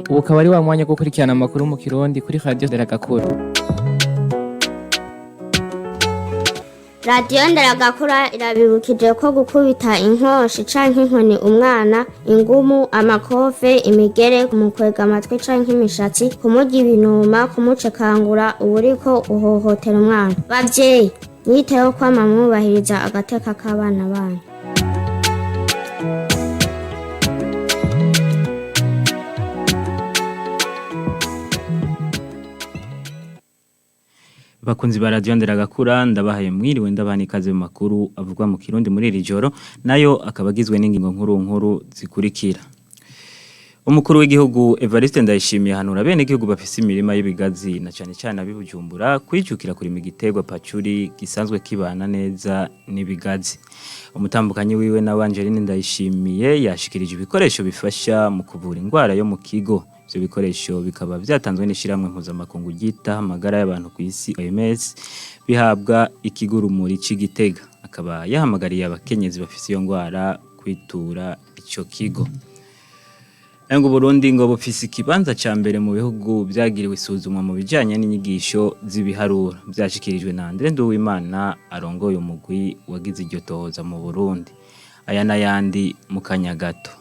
ubu akaba ari wa mwanya wo gukurikirana amakuru mu Kirundi kuri Radio Nderagakura. Radio Nderagakura irabibukije ko gukubita inkoshi canke inkoni umwana, ingumu, amakofe, imigere, kumukwega amatwi canke imishatsi, kumurya ibinuma, kumucekangura uburiko uhohotera umwana. Bavyeyi, mwiteho kwama mwubahiriza agateka k'abana banyu. Bakunzi ba Radio Nderagakura ndabahaye mwiriwe ndabana ikaze mu makuru avugwa mu Kirundi muri iri joro nayo akabagizwe n'ingingo nkuru zikurikira. Umukuru w'igihugu Evariste Ndayishimiye hanura bene igihugu bafise imirima y'ibigazi na cane cyane abibujumbura kwijukira kuri migiterwa pacuri gisanzwe kibana neza n'ibigazi. Umutambukanyi wiwe na Angeline Ndayishimiye yashikirije ibikoresho bifasha mu kuvura indwara yo mu kigo. Ivyo bikoresho bikaba vyatanzwe n'ishiramwe mpuzamakungu ryita amagara y'abantu ku isi OMS bihabwa ikigurumuri c'Igitega. Akaba yahamagariye abakenyezi bafise iyo ndwara kwitura ico kigo. Ngo Burundi ngo bufise ikibanza ca mbere mu bihugu byagiriwe isuzumwa mu bijanye n'inyigisho z'ibiharuro. Byashikirijwe na Andre Nduwimana arongoye umugwi wagize iryo tohoza mu Burundi. Aya n'ayandi mu kanya gato.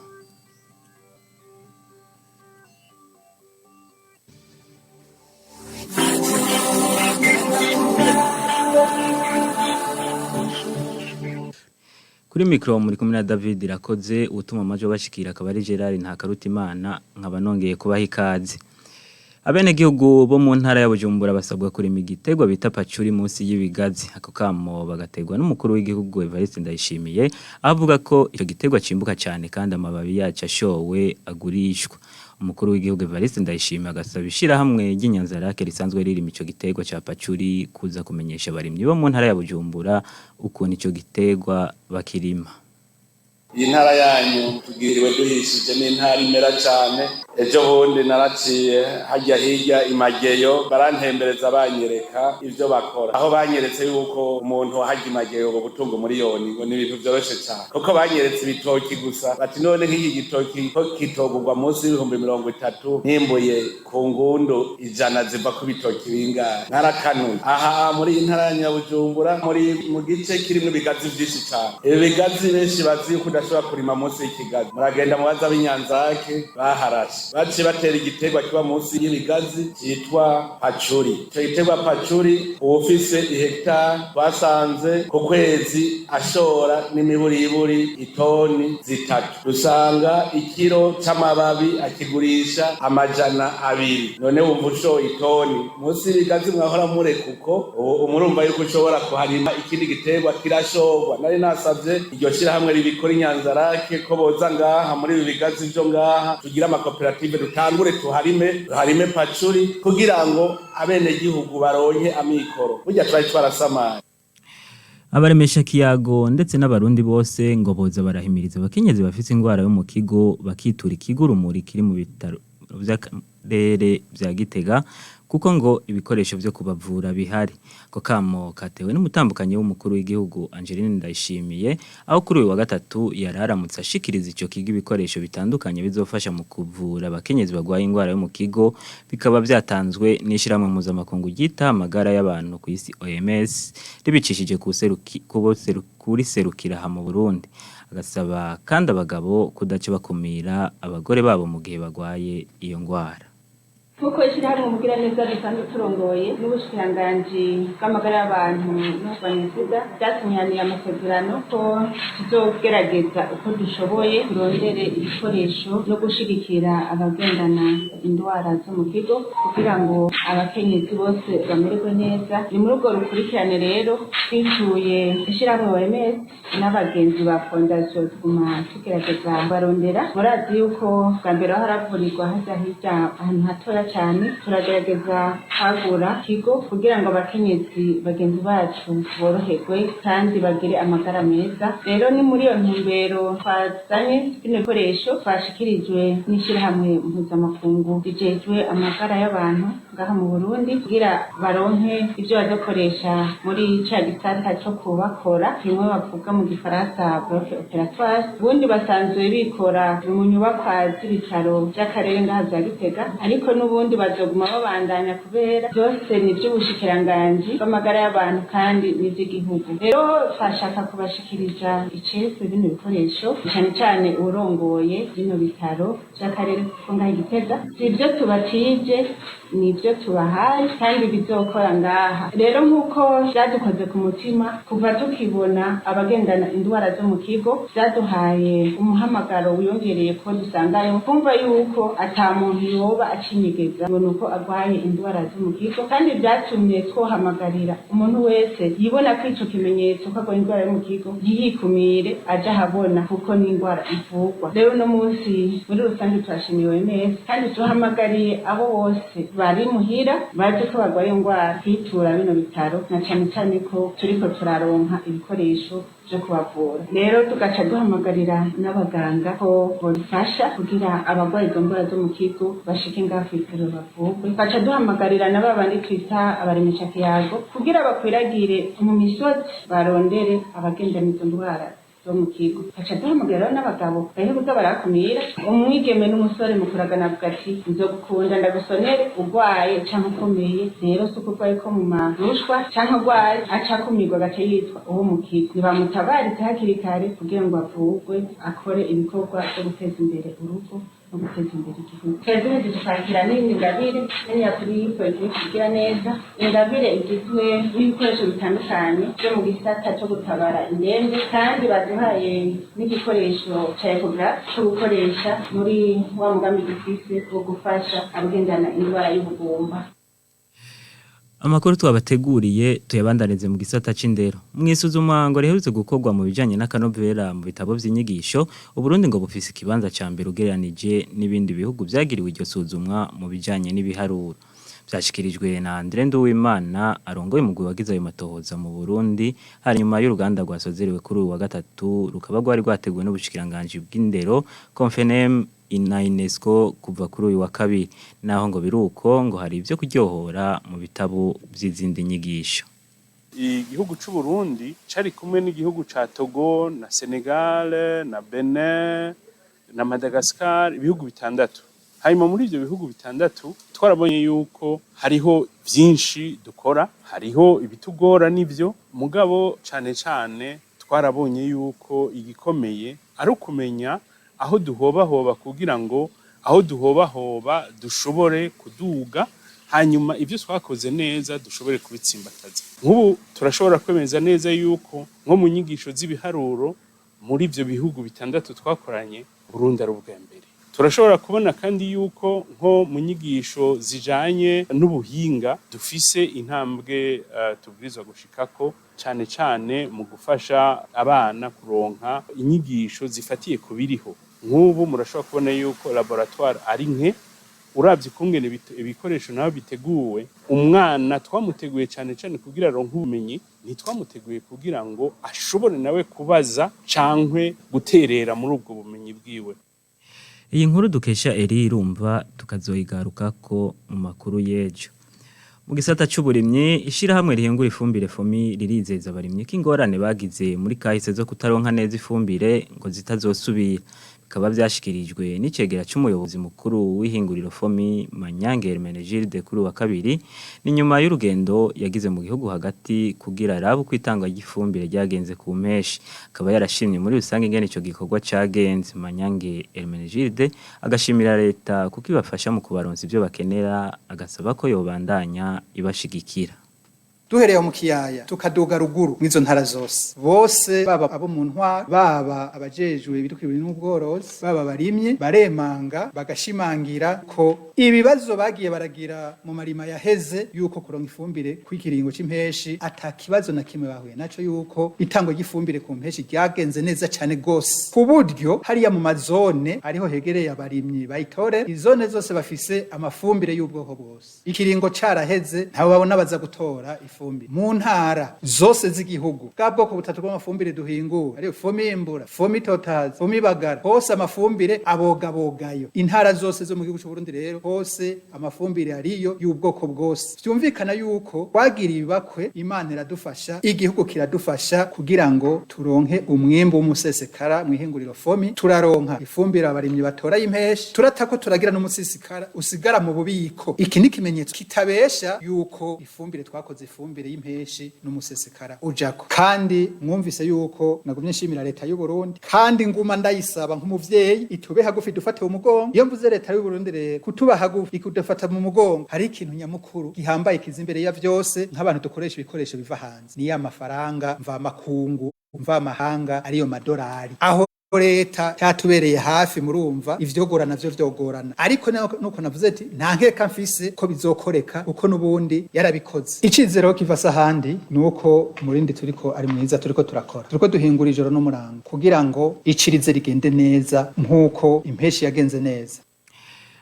Kuri mikro muri kumwe na David Irakoze utuma amajo bashikira akaba ari Gerard Ntakarutimana nkaba nongeye kubaha ikaze. Abene gihugu bo mu ntara ya Bujumbura basabwa kurima igiterwa bita pacuri munsi y'ibigazi. Ako kamo bagategwa n'umukuru w'igihugu Evariste Ndayishimiye avuga ko icyo giterwa cimbuka cyane kandi amababi yacu ashowe agurishwa. Umukuru w'igihugu Evariste Ndayishimiye agasaba ishirahamwe ry'Inyanzarake risanzwe ririma ico giterwa ca pacuri kuza kumenyesha abarimyi bo mu ntara ya Bujumbura ukuntu ico giterwa bakirima. Iyi ntara yanyu tugiriwe duhishije n'intara imera cyane. Ejo bundi naraciye hajya hirya imageyo barantembereza banyereka ivyo bakora, aho banyeretse yuko umuntu hajya imageyo ngo gutunga miliyoni ngo n'ibintu byoroshe cyane, kuko banyeretse ibitoki gusa bati none nk'iki gitoki ko kitogurwa munsi y'ibihumbi 30 nimbuye ku ngundu 100 ziva ku bitoki bingahe. Narakanuye aha muri intara ya Bujumbura mu gice kirimo ibigazi byinshi cyane. Ibi bigazi benshi bazi yuko udashobora kurima munsi y'ikigazi. Muragenda mubaza b'Inyanzarake baharashe baci batera igiterwa kiba munsi y'ibigazi cyitwa pacuri. Icyo giterwa pacuri ufise ihectare basanze ku kwezi ashora n'imiburiburi itoni 3. Dusanga ikiro c'amababi akigurisha 200. None wumva ushoye itoni munsi y'ibigazi mwahora mureka uko umurumva yuko ushobora kuharima ikindi giterwa kirashorwa. Nari nasavye iryo shirahamwe ribikora Inyanzarake ko boza ngaha muri ibi bigazi byo ngaha tugira amakoperative dutangure tuharime pacuri kugira ngo abene gihugu baronke amikoro. Burya twarasamaye. Abaremesha kiyago ndetse n'abarundi bose ngo boza barahimiriza abakenyezi bafite indwara yo mu kigo bakitura ikigurumuri kiri mu bitaro by'akarere bya Gitega kuko ngo ibikoresho byo kubavura bihari. Ko kamo katewe n'umutambukanyi w'umukuru w'igihugu Angeline Ndayishimiye aho kuri uyu wa gatatu yararamutse ashikiriza ico kigo ibikoresho bitandukanye bizofasha mu kuvura abakenyezi bagwaye indwara yo mu kigo, bikaba byatanzwe n'ishiramwe mpuzamakungu ryita amagara y'abantu ku isi OMS ribicishije kuri serukira ha mu Burundi. Agasaba kandi abagabo kudaca bakumira abagore babo mu gihe bagwaye iyo ndwara. Kuko ishyirahamwe umugira neza risanzwe turongoye n'ubushikiranganji bw'amagara y'abantu n'ubuzima sida byatunyaniye amasezerano ko tuzogerageza uko dushoboye turondere ibikoresho no gushigikira abagendana indwara zo mu kigo kugira ngo abakenyezi bose bamererwe neza. Ni muri urwo rukurikirane rero twituye ishyirahamwe OMS n'abagenzi ba fondation tuguma tugerageza barondera. Murazi yuko bwa mbere haravurirwa haja hirya ahantu hatoya cyane, turagerageza kwagura kigo kugira ngo abakenyezi bagenzi bacu boroherwe kandi bagire amagara meza. Rero ni muri iyo ntumbero twazanye ibikoresho twashikirijwe n'ishyirahamwe mpuzamakungu rijejwe amagara y'abantu ngaha mu Burundi kugira baronke ivyo bazokoresha muri ca gisata co kubakora kimwe bavuga mu gifaransa bloc opératoire. Ubundi basanzwe bikora mu nyubakwa z'ibitaro vy'akarere ngaha vya Gitega, ariko n'ubundi bazoguma babandanya kubera byose ni ivy'ubushikiranganji bw'amagara y'abantu kandi n'ivy'igihugu. Rero twashaka kubashikiriza icese bino bikoresho cyane cyane urongoye bino bitaro by'akarere ko ngaha Gitega. Ivyo tubatije nivyo tubahaye kandi bizokora ngaha. Rero nk'uko vyadukoze ku mutima kuva tukibona abagendana indwara zo mu kigo, vyaduhaye umuhamagaro wiyongereye ko dusangayo kumva yuko ata muntu yoba acinyegeza ngo nuko agwaye indwara zo mu kigo, kandi vyatumye twohamagarira umuntu wese yibona ko ico kimenyetso ko agwaye indwara yo mu kigo ntiyikumire aja habona kuko ni indwara ivurwa. Rero no munsi muri rusange turashimiwe neza kandi tuhamagariye abo bose bari muhira baje ko bagwaye indwara kwitura bino bitaro, na cyane cyane ko turiko turaronka ibikoresho byo kubavura. Rero tugaca duhamagarira n'abaganga ko bodufasha kugira abagwaye izo ndwara zo mu kigo bashike ngaha kw'ibitaro bavurwe. Tugaca duhamagarira na babandi twita abaremesha kiyago kugira bakwiragire mu misozi barondere abagendana izo ndwara zo mu kigo. Tugaca duhamagarira n'abagabo bari kuza barakumira umwigeme n'umusore mu kuragana avuga ati nzogukunda ndagusonere urwaye canke ukomeye. Rero si uko urwaye ko mu marushwa canke urwaye acakumirwa agaca yitwa uwo mu kigo. Nibamutabarize hakiri kare kugira ngo avurwe akore ibikorwa vyo guteza imbere urugo no guteza imbere igihugu. Twebwe dufakira n'ingabire nenya kuri politiki kugira neza. Ingabire igizwe n'ibikoresho bitandukanye byo mu gisata cyo gutabara indembe, kandi baduhaye n'igikoresho ca ecographe cyo gukoresha muri wa mugambi dufise wo gufasha abagendana indwara y'ubugumba. Amakuru twabateguriye tuyabandanize mu gisata c'indero. Mwisuzuma ngo riherutse gukorwa mu bijanye n'akanovera mu bitabo vy'inyigisho, Uburundi ngo bufise ikibanza ca mbere ugereranije n'ibindi bihugu vyagiriwe iryo suzumwa mu bijanye n'ibiharuro. Vyashikirijwe na Andre Nduwimana arongoye umugwi wagize ayo matohoza mu Burundi hanyuma y'uruganda rwasozerewe kuri uyu wa gatatu, rukaba rwari rwateguwe n'ubushikiranganji bw'indero Confenem na UNESCO kuva kuri uyu wa kabiri. Naho ngo biruko ngo hari ivyo kuryohora mu bitabo vy'izindi nyigisho. Igihugu c'u Burundi cari kumwe n'igihugu ca Togo na Senegal na Benin na Madagascar, ibihugu bitandatu. Hanyuma muri ivyo bihugu bitandatu twarabonye yuko hariho vyinshi dukora, hariho ibitugora n'ivyo mugabo cane cane twarabonye yuko igikomeye ari ukumenya aho duhobahoba kugira ngo aho duhobahoba dushobore kuduga, hanyuma ivyo twakoze neza dushobore kubitsimbataza. Nk'ubu turashobora kwemeza neza yuko nko mu nyigisho z'ibiharuro muri ivyo bihugu bitandatu twakoranye Burundi ari ubwa mbere. Turashobora kubona kandi yuko nko mu nyigisho zijanye n'ubuhinga dufise intambwe tubwirizwa gushikako, cane cane mu gufasha abana kuronka inyigisho zifatiye ku biriho. Nk'ubu murashobora kubona yuko laboratoire ari nke, uravye kungene ibikoresho naho biteguwe, umwana twamuteguye cane cane kugira aronke ubumenyi, ntitwamuteguye kugira ngo ashobore nawe kubaza cankwe guterera muri ubwo bumenyi bwiwe. Iyi nkuru dukesha Eri Irumva tukazoyigarukako mu makuru y'ejo. Mu gisata c'uburimyi, ishirahamwe rihingura ifumbire FOMI ririzeza abarimyi ko ingorane bagize muri kahise zo kutaronka neza ifumbire ngo zitazosubira. Bikaba vyashikirijwe n'icegera c'umuyobozi mukuru w'ihinguriro FOMI Manyange Hermenegilde kuri wa kabiri, ni nyuma y'urugendo yagize mu gihugu hagati kugira arabe uko itangwa ry'ifumbire ryagenze ku meshi. Akaba yarashimye muri rusange ingene ico gikorwa cagenze. Manyange Hermenegilde agashimira leta kuko ibafasha mu kubaronsa ivyo bakenera, agasaba ko yobandanya ibashigikira. Duhereye mu kiyaya tukaduga ruguru mwizo ntara zose, bose baba abo mu ntwara baba abajejwe ibidukikije n'ubworozi baba barimye baremanga bagashimangira ko ibibazo bagiye baragira mu marima yaheze yuko kuronka ifumbire kw'ikiringo c'impeshi atakibazo na kimwe bahuye naco, yuko itango ry'ifumbire ku mpeshi ryagenze neza cane gose, ku buryo hariya mu mazone ariho hegereye abarimyi bayitore, izone zose bafise amafumbire y'ubwoko bwose. Ikiringo caraheze ntabo babona baza gutora amafumbire mu ntara zose z'igihugu bwa bwoko butatu bw'amafumbire duhingura ariyo fomimbura fomitotazi fomibagara hose amafumbire abogabogayo intara zose zo mu gihugu cy'u Burundi rero hose amafumbire ariyo y'ubwoko bwose byumvikana yuko twagiriye ibakwe Imana iradufasha igihugu kiradufasha kugira ngo turonke umwimbo w'umusesekara mu ihinguriro fomi turaronka ifumbire abarimyi batora y'impeshi turatako turagira n'umusesekara usigara mu bubiko iki ni kimenyetso kitabesha yuko ifumbire twakoze ifumbire y'impeshi n'umusesekara ujako kandi mwumvise yuko nagumye nshimira leta y'u Burundi kandi nguma ndayisaba nk'umuvyeyi itube hagufi dufate umugongo iyo mvuze leta y'u Burundi rero kutuba hagufi ikudufata mu mugongo hari ikintu nyamukuru gihambaye kizimbere ya vyose nk'abantu dukoresha ibikoresho biva hanze ni amafaranga mva makungu mva amahanga ariyo madolari aho leta yatubereye hafi murumva ivyogorana vyo vyogorana ariko nuko navuze ati nta nkeka mfise ko bizokoreka uko nubundi yarabikoze icizero kiva sahandi nuko murindi turiko ari mwiza turiko turakora turiko duhingura ijoro n'umurango kugira ngo icirize rigende neza nkuko impeshi yagenze neza.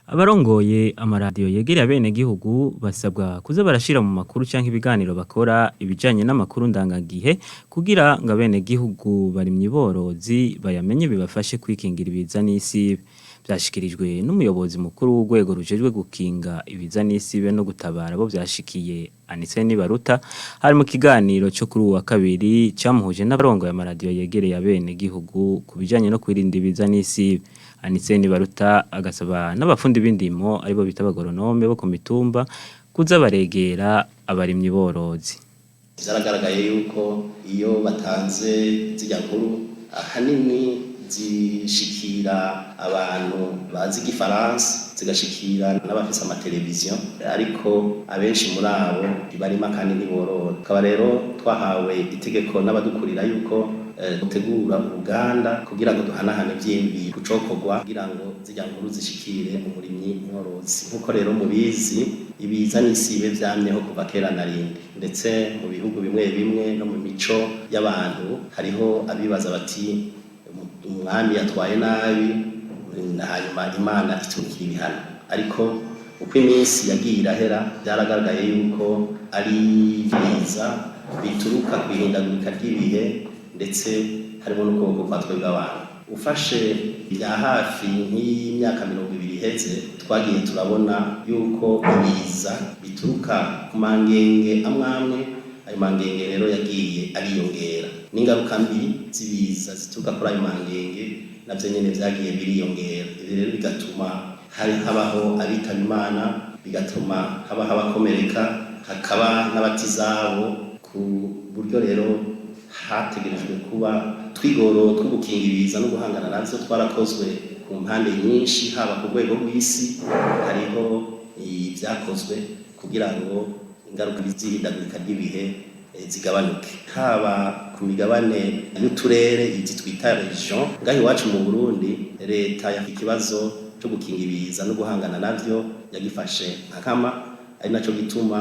Abarongoye amaradiyo yegereye abenegihugu basabwa kuza barashira mu makuru canke ibiganiro bakora ibijanye n'amakuru ndangagihe kugira ngo abenegihugu bari mwiborozi bayamenye bibafashe kwikingira ibiza n'isibe. Byashikirijwe n'umuyobozi mukuru w'urwego rujejwe gukinga ibiza n'isibe no gutabara bo byashikiye Anise Nibaruta hari mu kiganiro cyo kuri uwa kabiri cyamuhuje n'abarongoye amaradiyo yegereye abenegihugu kubijanye no kwirinda ibiza n'isibe. Anise Nibaruta agasaba n'abafundi b'indimo aribo bita abagoronome bo ku mitumba kuza baregera abarimyi borozi. Zaragaragaye yuko iyo batanze zijya nkuru ahanini zishikira abantu bazi igifaransa zigashikira n'abafise amateleviziyo ariko abenshi muri abo barima kandi ntiborora. Akaba rero twahawe itegeko n'abadukurira yuko gutegura uruganda kugira ngo duhanahane vyimbi kucokorwa kugira ngo zijya nkuru zishikire umurimyi mworozi. Nkuko rero mubizi ibiza n'isibe vyamyeho kuva kera na rindi ndetse mu bihugu bimwe bimwe no mu mico y'abantu hariho abibaza bati umwami yatwaye nabi hanyuma Imana itumikira ibihano ariko uko iminsi yagiye irahera byaragaragaye yuko ari ibiza bituruka kwihindagurika ry'ibihe ndetse harimo n'ukuboko kwa twebwe abantu. Ufashe bya hafi nk'imyaka 20 iheze twagiye turabona yuko ibiza bituruka ku mangenge amwamwe ayo mangenge rero yagiye ariyongera n'ingaruka mbi zibiza zituruka kuri ayo mangenge navyo nyene vyagiye biriyongera. Ibi rero bigatuma habaho abitaba Imana bigatuma habaho abakomereka hakaba n'abatizabo ku buryo rero hategerejwe kuba twigoro two gukinga ibiza no guhangana navyo twarakozwe ku mpande nyinshi haba ku rwego rw'isi hariho ibyakozwe kugira ngo ingaruka zihindagurika ry'ibihe zigabanuke haba ku migabane y'uturere izi twita region ngaho iwacu mu Burundi leta yafite ikibazo cyo gukinga ibiza no guhangana navyo yagifashe nkama ari naco gituma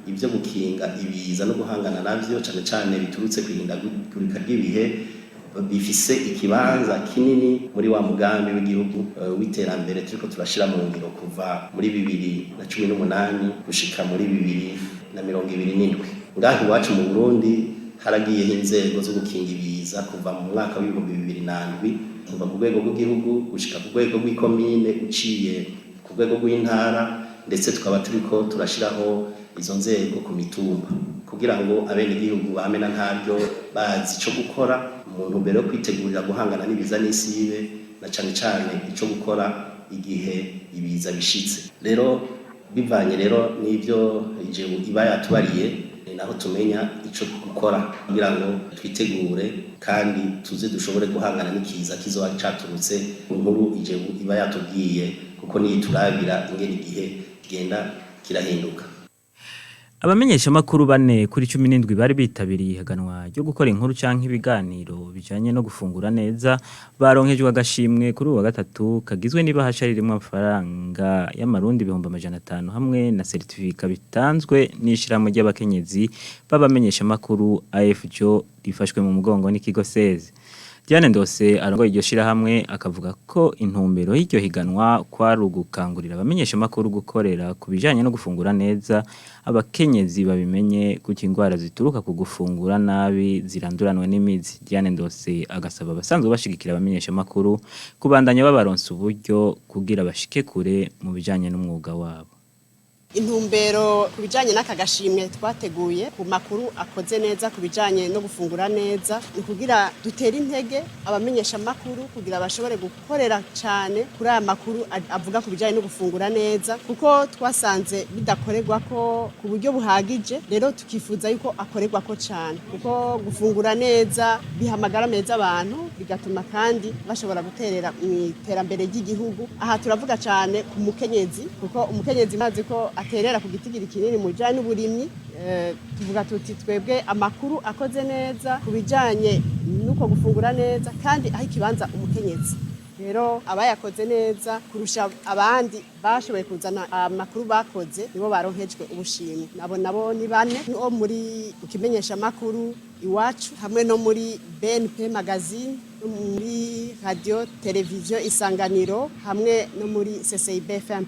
ibyo gukinga ibiza no guhangana navyo cyane cyane biturutse kwihindagurika ry'ibihe bifise ikibanza kinini muri wa mugambi w'igihugu w'iterambere turiko turashira mu ngiro kuva muri 2018 gushika muri 2027. Ngaho iwacu mu Burundi haragiye inzego zo gukinga ibiza kuva mu mwaka wa 2007 kuva ku rwego rw'igihugu gushika ku rwego rw'ikomine uciye ku rwego rw'intara ndetse tukaba turiko turashiraho izo nzego ku mitumba kugira ngo abenegihugu bamena ntabyo bazi ico gukora umuntu mbere yo kwitegurira guhangana n'ibiza n'isibe na cane cane ico gukora igihe ibiza bishitse. Rero bivanye rero n'ivyo ije iba yatubariye naho tumenya ico gukora kugira ngo twitegure kandi tuze dushobore guhangana n'ikiza kizoba caturutse inkuru ije iba yatubwiye kuko niyiturabira ingene igihe kigenda kirahinduka. Abamenyesha makuru bane kuri 17 bari bitabiriye ihaganwa ryo gukora inkuru canke ibiganiro bijanye no gufungura neza baronkejwe agashimwe kuri uwa gatatu kagizwe n'ibahasha ririmo amafaranga y'amarundi 500 hamwe na certificat bitanzwe n'ishiramo ry'abakenyezi babamenyesha makuru AFJO rifashwe mu mugongo n'ikigo 16. Diane Ndose arongoye iryo shirahamwe akavuga ko intumbero y'iryo higanwa kwari ugukangurira abamenyesha makuru gukorera ku bijanye no gufungura neza abakenyezi babimenye kuko ingwara zituruka ku gufungura nabi ziranduranwe n'imizi. Diane Ndose agasaba abasanzwe bashigikira abamenyesha makuru kubandanya babaronsa uburyo kugira bashike kure mu bijanye n'umwuga wabo. Intumbero ku bijanye n'aka gashimwe twateguye ku makuru akoze neza ku bijanye no gufungura neza ni kugira dutere intege abamenyesha makuru kugira bashobore gukorera cyane kuri aya makuru avuga ku bijanye no gufungura neza kuko twasanze bidakorerwa ko ku buryo buhagije rero tukifuza yuko akorerwa ko cyane kuko gufungura neza bihamagara meza abantu bigatuma kandi bashobora guterera mu iterambere ry'igihugu. Aha turavuga cyane ku mukenyezi kuko umukenyezi mazi ko aterera ku gitigiri kinini mu bijanye n'uburimyi. Tuvuga tuti twebwe amakuru akoze neza ku bijanye nuko gufungura neza kandi aho ikibanza umukenyezi rero abayakoze neza kurusha abandi bashoboye kuzana amakuru bakoze nibo baronkejwe ubushimwe. Nabo ni bane no muri ukimenyesha makuru iwacu hamwe no muri BNP magazine muri radio televiziyo Isanganiro hamwe no muri CCIB FM+.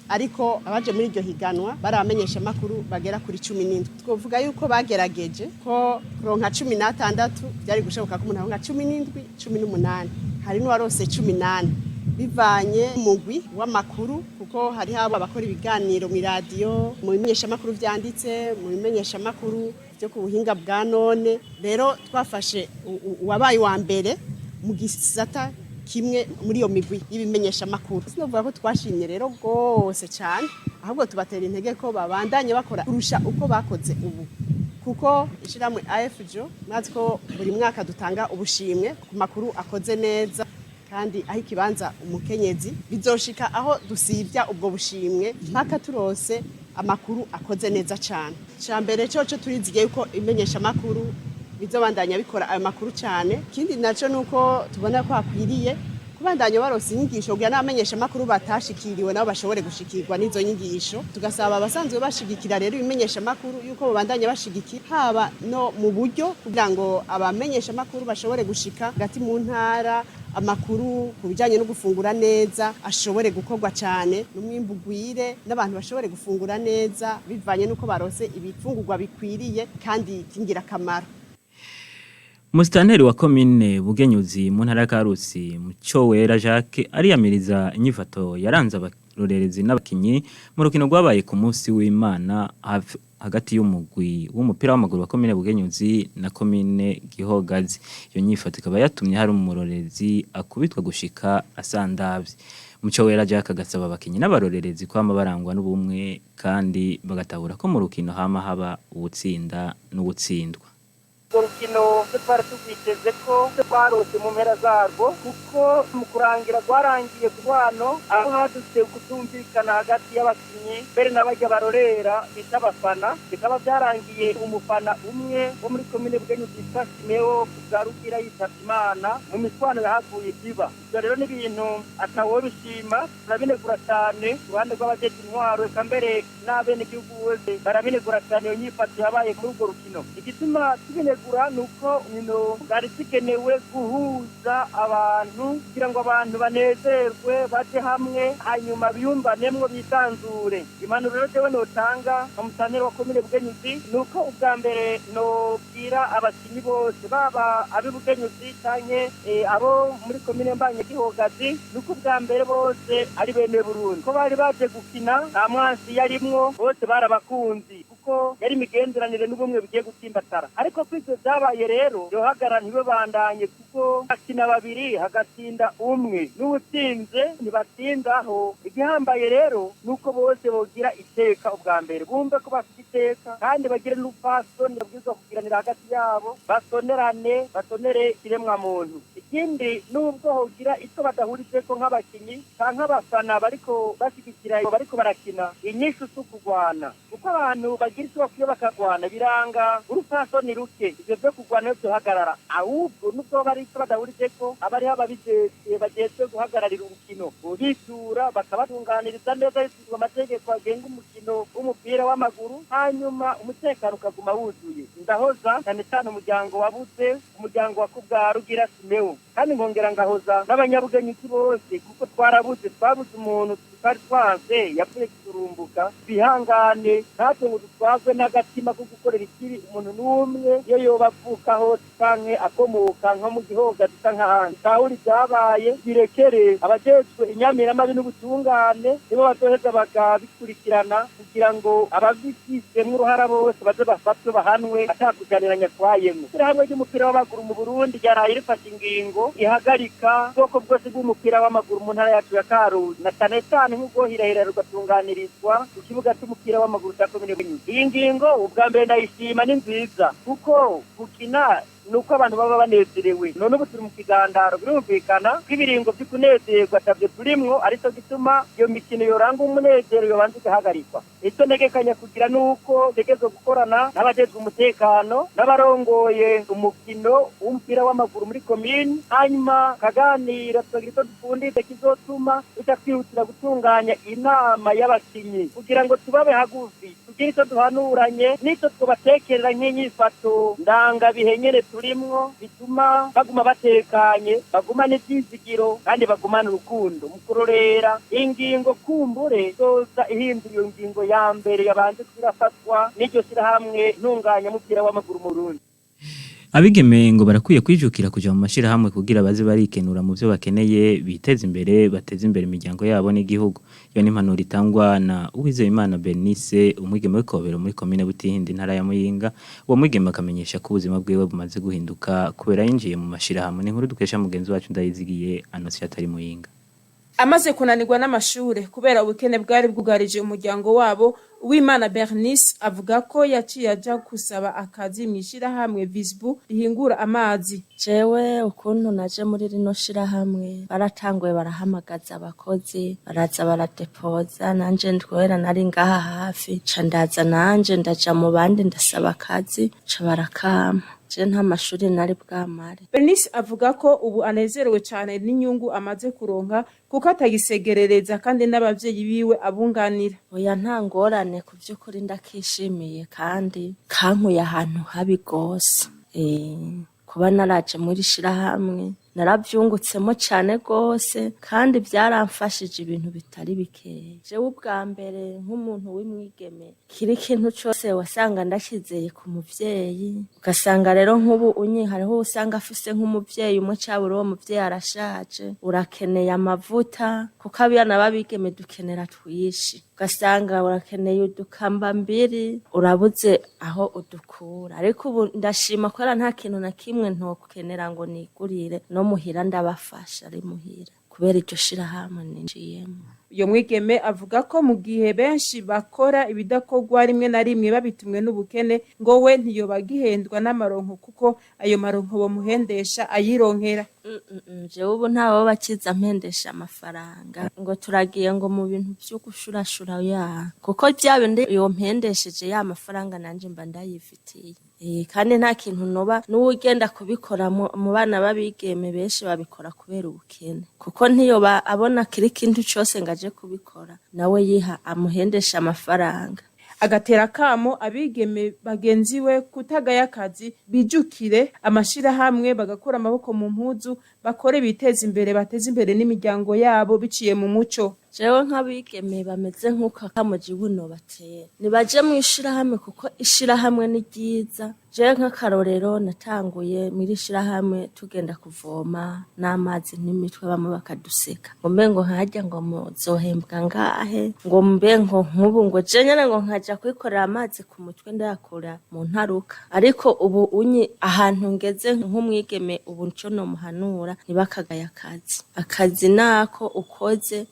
Ariko abaje muri iryo higanwa baramenyesha makuru bagera kuri 17. Twovuga yuko bagerageje ko ronka 16 byari gushoboka ko umuntu aronka 17 18 hari n'uwarose 18 bivanye mugwi w'amakuru kuko hari haba abakora ibiganiro mu radio mu bimenyesha makuru vyanditse mu bimenyesha makuru byo ku buhinga bwa none. Rero twafashe wabaye wa mbere mu gisata kimwe muri iyo migwi y'ibimenyesha makuru. Sinovuga ko twashimye rero gose cyane ahubwo tubatera intege ko babandanye bakora kurusha uko bakoze ubu kuko ishiramwe AFJO mazi ko buri mwaka dutanga ubushimwe ku makuru akoze neza kandi aho ikibanza umukenyezi bizoshika aho dusivya ubwo bushimwe mpaka turose amakuru akoze neza cyane. Cyambere cyo turizigiye yuko imenyesha makuru bizobandanya bikora ayo makuru cyane. Kindi naco nuko tubona ko akwiriye kubandanya baronse inyigisho kugira n'abamenyesha makuru batashikiriwe nabo bashobore gushikirwa n'izo nyigisho. Tugasaba abasanzwe bashigikira rero ibimenyesha makuru yuko babandanya bashigikira haba no mu buryo kugira ngo abamenyesha makuru bashobore gushika gati mu ntara amakuru ku bijanye no gufungura neza ashobore gukorwa cyane n'umwimbu gwire n'abantu bashobore gufungura neza bivanye nuko barose ibifungurwa bikwiriye kandi kingira kamaro. Musitanteri wa komine Bugenyuzi mu ntara ya Karusi Mucowera Jacques ariyamiriza inyifato yaranze abarorerezi n'abakinyi mu rukino rwabaye ku munsi w'Imana hagati y'umugwi w'umupira w'amaguru wa komine Bugenyuzi na komine Gihogazi. Iyo nyifato ikaba yatumye hari umurorerezi akubitwa gushika asandavye. Mucowera Jacques agasaba abakinyi n'abarorerezi kwama barangwa n'ubumwe kandi bagatahura ko mu rukino hama haba ubutsinda n'ubutsindwa. Urukino twari tubiteze ko twarose mu mpera zarwo kuko mu kurangira rwarangiye kubano aho hadutse kutumvikana hagati y'abakinyi mbere n'abajya barorera bita abafana bikaba byarangiye umufana umwe wo muri komine Bugenyuzi yitwa Simeo kugarukira yitavye Imana mu miswano yahavuye biba. Ibyo rero n'ibintu atawo bishima turabinegura cyane ruhande rw'abajeje intwaro eka mbere n'abene gihugu bose barabinegura cyane iyo nyifato yabaye muri urwo rukino. Igituma tubinegura nuko bari zikenewe guhuza abantu kugira ngo abantu banezerwe baje hamwe hanyuma biyumvanemwo bisanzure. Impanuro rero jewe notanga nka musitanteri wa komine Bugenyuzi nuko ubwa mbere nobwira abakinyi bose baba ab'i Bugenyuzi canke abo muri komine Mbanye Gihogazi nuko ubwa mbere bose ari bene Burundi ko bari baje gukina nta mwansi yarimwo bose barabakunzi kuko yari imigenderanire n'ubumwe bigiye gutsimbatara. Ariko kw'ivyo vyabaye rero yohagara ntibabandanye kuko akina babiri hagatsinda umwe n'uwutsinze ntibatsindaho. Igihambaye rero nuko bose bogira iteka ubwa mbere bumve ko bafite iteka kandi bagire n'upfasoni babwirizwa kugiranira hagati yabo basonerane basonere ikiremwa muntu. ikindi nubwo hogira icyo badahurijeko nk'abakinyi canke abafana bariko bashigikira bariko barakina inyishu z'ukugwana kuko abantu bagira icyo bakwiye bakagwana biranga urupfasoni ruke ivyo vyo kugwana vyo hagarara ahubwo nubwo bari icyo badahurijeko abariho ababijejwe bajejwe guhagararira urukino bitura bakabatunganiriza neza hisuzwa amategeko agenga umukino w'umupira w'amaguru hanyuma umutekano ukaguma wuzuye ndahoza cyane cyane umuryango wabuze umuryango wa Kubwa Rugira Simeo kandi nkongera ngahoza n'abanyabugenyuki bose kuko twabuze umuntu twari twanze yapfuye kuturumbuka bihangane natwe ngo dutwazwe n'agatima ko gukorera ikibi umuntu n'umwe iyo yoba avukaho canke akomoka nko mu gihoga dusa nk'ahandi tahuri byabaye birekere abajejwe inyamiramabi n'ubutungane nibo bazoheza bakabikurikirana kugira ngo ababifisemo uruhara bose baze bafatwe bahanwe atakujaniranya twayemwe ishyirahamwe ry'umupira w'amaguru mu Burundi ryaraye rifata ingingo ihagarika ubwoko bwose bw'umupira w'amaguru mu ntara yacu ya Karusi na cyane cyane nk'ubwo hirahira rugatunganirizwa ku kibuga cy'umupira w'amaguru cya komine Bunyuza. Iyi ngingo ubwa mbere ndayishima ni nziza kuko gukina nuko abantu baba banezerewe none ubu turi mu kigandaro birumvikana kw'ibiringo by'ukunezerwa atavyo turimwo ariko gituma iyo mikino yoranga umunezero yobanza igahagarikwa icyo ntegekanya kugira nuko ntegezo gukorana n'abajejwe umutekano n'abarongoye umukino w'umupira w'amaguru muri komini hanyuma kaganira tukagira icyo dupfunditse kizotuma tuja kwihutira gutunganya inama y'abakinyi kugira ngo tubabe hagufi tugire icyo duhanuranye n'icyo twobatekerera nk'inyifato ndangabihe nyene turimwo bituma baguma batekanye bagumana ivyizigiro kandi bagumana urukundo mu kurorera ingingo kumbure zoza ihindura iyo ngingo ya mbere yabanje kwirafatwa n'iryo shirahamwe ntunganya mupira w'amaguru mu Burundi. Abigeme ngo barakwiye kwijukira kuja mu mashirahamwe kugira baze barikenura mu byo bakeneye biteza imbere bateza imbere imiryango yabo n'igihugu. Iyo ni impanuro itangwa na Uwizeyimana Bernice umwigeme w'Ikobero muri komine Butihindi ntara ya Muyinga. Uwo mwigeme akamenyesha ko ubuzima bwiwe bumaze guhinduka kubera yinjiye mu mashirahamwe. Ni inkuru dukesha mugenzi wacu Ndayizigiye Anosiata ari Muyinga. Amaze kunanirwa n'amashure kubera ubukene bwari bwugarije umuryango wabo Uwimana Bernice avuga ko yaciye aja kusaba akazi mw'ishirahamwe Visbu rihingura amazi. Jewe ukuntu naje muri rino shirahamwe baratanguye barahamagaza abakozi baraza baradepoza nanje ndwera nari ngaha hafi ca ndaza nanje ndaja mu bandi ndasaba akazi ca barakama. Je nta mashuri nari bwamare. Bernice avuga ko ubu anezerewe cyane n'inyungu amaze kuronka kuko atagisegerereza kandi n'abavyeyi biwe abunganira. Oya nta ngorane ku by'ukuri ndakishimiye kandi kankuye ahantu habi gose. Kuba naraje muri shirahamwe naravyungutsemo cyane gose kandi byaramfashije ibintu bitari bikeya. Jewe ubwa mbere nk'umuntu w'imwigeme kiri kintu cyose wasanga ndakizeye ku muvyeyi ugasanga rero nk'ubu hariho usanga afise nk'umuvyeyi umwe cyabura uwo muvyeyi arashaje urakeneye amavuta kuko abana babigeme dukenera twishi ugasanga urakeneye udukamba mbiri urabuze aho udukura ariko ubu ndashima ko nta kintu na kimwe ntokenera ngo nigurire no muhira ndabafasha ari muhira kubera iryo shirahamwe ninjiyemo. Iyo mwigeme avuga ko mu gihe benshi bakora ibidakorwa rimwe na rimwe babitumwe n'ubukene ngo we ntiyobagihendwa n'amaronko kuko ayo maronko bamuhendesha ayironkera. Jewe ubu ntawo bakiza mpendesha amafaranga ngo turagiye ngo mu bintu byo gushurashura ya kuko byabindi iyo mpendesheje ya mafaranga nanje mba ndayifitiye. Kandi nta kintu noba n'ugenda kubikora mu bana babigeme benshi babikora kubera ubukene kuko ntiyo abona kiri kintu cyose ngaje kubikora nawe yiha amuhendesha amafaranga. Agatera kamo abigeme bagenzi we kutagaya akazi bijukire amashirahamwe bagakura amaboko mu mpuzu bakore biteza imbere bateza imbere n'imiryango yabo biciye mu muco. Jewe nk'abigeme bameze nk'uko akamuji buno batera nibaje mu ishirahamwe kuko ishirahamwe ni ryiza. Jewe nk'akarorero natanguye muri ishirahamwe tugenda kuvoma n'amazi n'imitwe bamwe bakaduseka ngo mbe ngo nkajya ngo muzohembwa ngahe ngo mbe ngo nk'ubu ngo je nyene ngo nkaja kwikorera amazi ku mutwe ndayakura mu ntaruka ariko ubu ahantu ngeze nk'umwigeme ubu nco no muhanura ntibakagaya akazi nako ukoze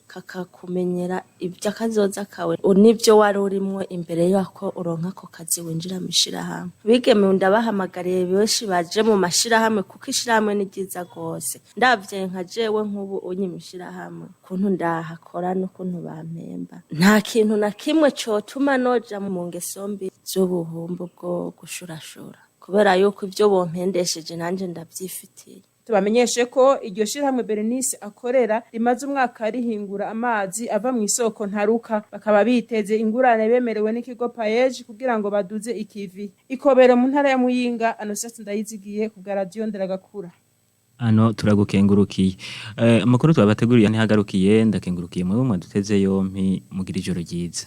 kumenyera iby'akazoza kawe n'ibyo wari urimo imbere y'ako uronka ako kazi winjira mu ishirahamwe. Bigeme ndabahamagariye benshi baje mu mashirahamwe kuko ishirahamwe ni ryiza gose. Ndavye nka jewe nk'ubu unyi mu ishirahamwe kuntu ndahakora n'ukuntu bampemba. Nta kintu na kimwe cotuma noja mu ngeso mbi z'ubuhumbu bwo gushurashura. Kubera yuko ibyo bompendesheje nanje ndavyifitiye. Tubamenyeshe ko iryo shirahamwe Berenice akorera rimaze umwaka rihingura amazi ava mu isoko ntaruka, bakaba biteze ingurane bemerewe n'ikigo Paeje kugira ngo baduze ikivi. Ikobero mu ntara ya Muyinga, Anosiyasi Ndayizigiye ku bwa Radio Nderagakura. Ano turagukengurukiye. Amakuru twabateguriye ntihagarukiye, ndakengurukiye mwe mwaduteze yompi mugira ijoro ryiza.